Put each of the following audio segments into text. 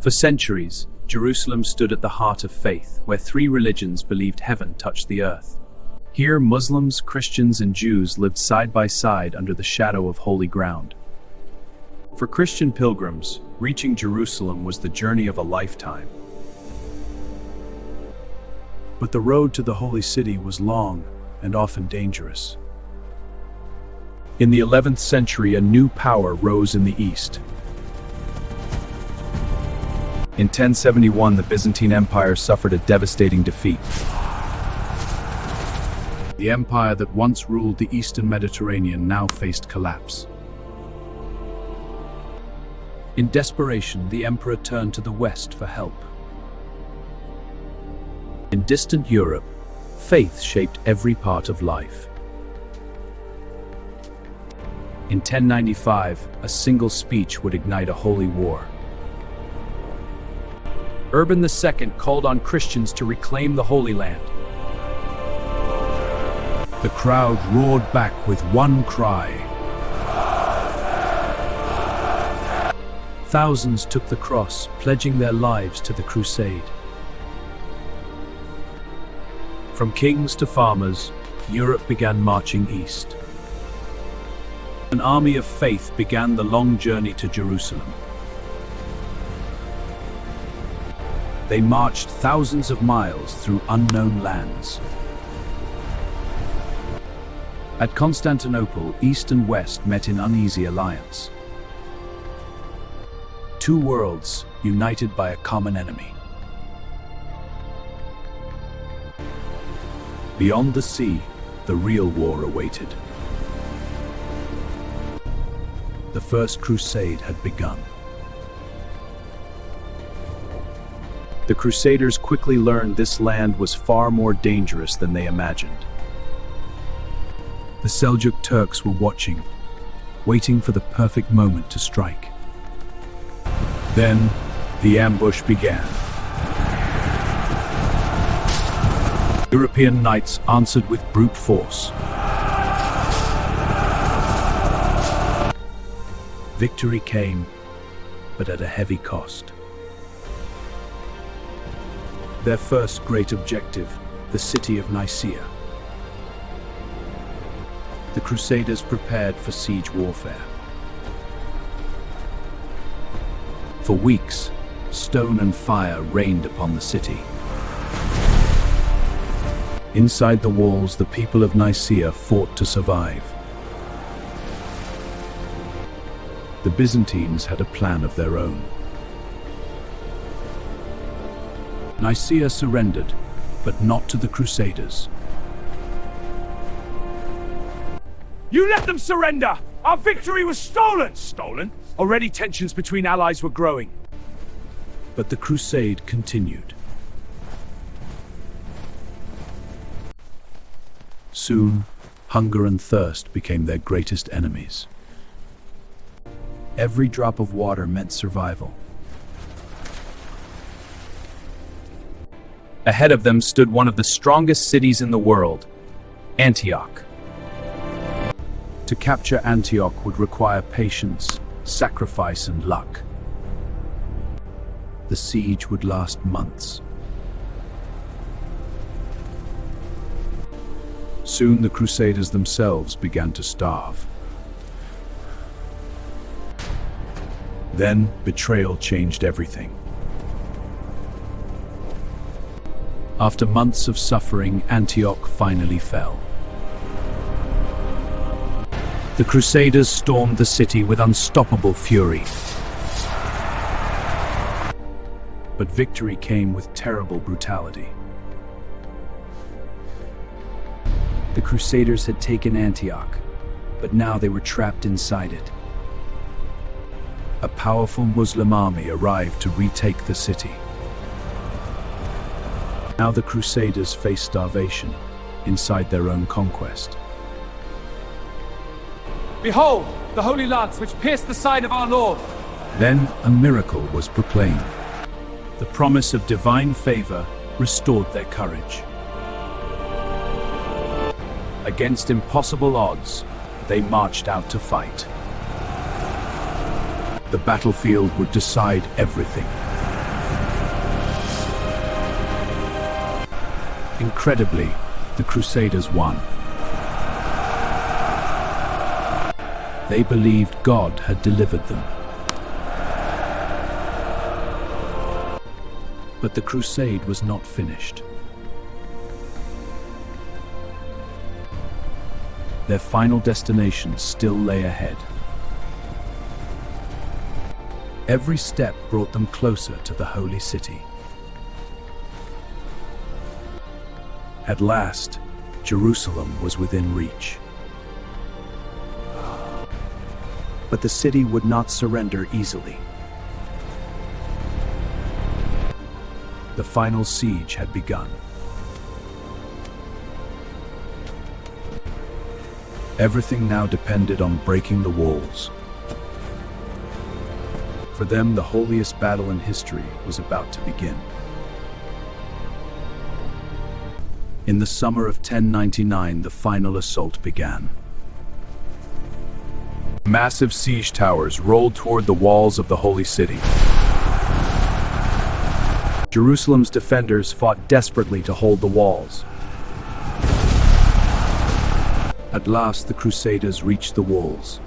For centuries, Jerusalem stood at the heart of faith, where three religions believed heaven touched the earth. Here, Muslims, Christians, and Jews lived side by side under the shadow of holy ground. For Christian pilgrims, reaching Jerusalem was the journey of a lifetime. But the road to the holy city was long and often dangerous. In the 11th century, a new power rose in the east. In 1071, the Byzantine Empire suffered a devastating defeat. The empire that once ruled the eastern Mediterranean now faced collapse. In desperation, the emperor turned to the west for help. In distant Europe, faith shaped every part of life. In 1095, a single speech would ignite a holy war. Urban II called on Christians to reclaim the Holy Land. The crowd roared back with one cry. Thousands took the cross, pledging their lives to the crusade. From kings to farmers, Europe began marching east. An army of faith began the long journey to Jerusalem. They marched thousands of miles through unknown lands. At Constantinople, East and West met in uneasy alliance. Two worlds united by a common enemy. Beyond the sea, the real war awaited. The First Crusade had begun. The Crusaders quickly learned this land was far more dangerous than they imagined. The Seljuk Turks were watching, waiting for the perfect moment to strike. Then, the ambush began. European knights answered with brute force. Victory came, but at a heavy cost. Their first great objective, the city of Nicaea. The Crusaders prepared for siege warfare. For weeks, stone and fire rained upon the city. Inside the walls, the people of Nicaea fought to survive. The Byzantines had a plan of their own. Nicaea surrendered, but not to the Crusaders. You let them surrender! Our victory was stolen! Stolen? Already tensions between allies were growing. But the crusade continued. Soon, hunger and thirst became their greatest enemies. Every drop of water meant survival. Ahead of them stood one of the strongest cities in the world, Antioch. To capture Antioch would require patience, sacrifice, and luck. The siege would last months. Soon the Crusaders themselves began to starve. Then, betrayal changed everything. After months of suffering, Antioch finally fell. The Crusaders stormed the city with unstoppable fury. But victory came with terrible brutality. The Crusaders had taken Antioch, but now they were trapped inside it. A powerful Muslim army arrived to retake the city. Now the Crusaders faced starvation inside their own conquest. Behold, the holy lance which pierced the side of our Lord! Then a miracle was proclaimed. The promise of divine favor restored their courage. Against impossible odds, they marched out to fight. The battlefield would decide everything. Incredibly, the Crusaders won. They believed God had delivered them. But the crusade was not finished. Their final destination still lay ahead. Every step brought them closer to the holy city. At last, Jerusalem was within reach. But the city would not surrender easily. The final siege had begun. Everything now depended on breaking the walls. For them, the holiest battle in history was about to begin. In the summer of 1099, the final assault began. Massive siege towers rolled toward the walls of the holy city. Jerusalem's defenders fought desperately to hold the walls. At last, the Crusaders reached the walls.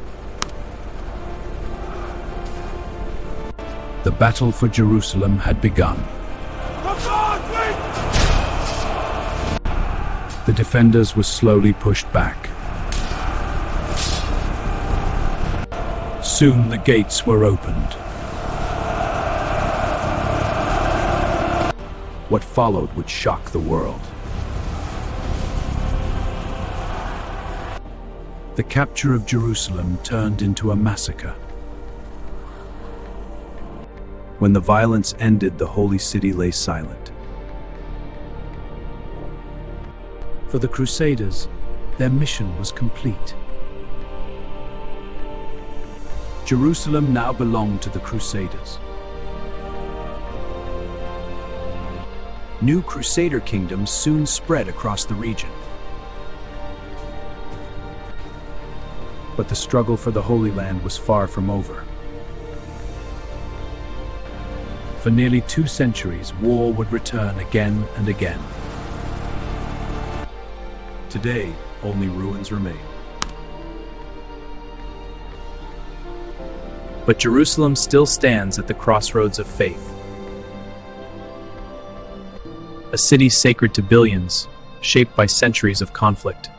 The battle for Jerusalem had begun. The defenders were slowly pushed back. Soon the gates were opened. What followed would shock the world. The capture of Jerusalem turned into a massacre. When the violence ended, the holy city lay silent. For the Crusaders, their mission was complete. Jerusalem now belonged to the Crusaders. New Crusader kingdoms soon spread across the region. But the struggle for the Holy Land was far from over. For nearly 2 centuries, war would return again and again. Today, only ruins remain. But Jerusalem still stands at the crossroads of faith. A city sacred to billions, shaped by centuries of conflict.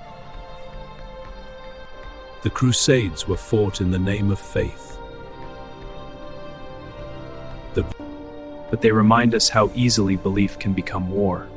The Crusades were fought in the name of faith. But they remind us how easily belief can become war.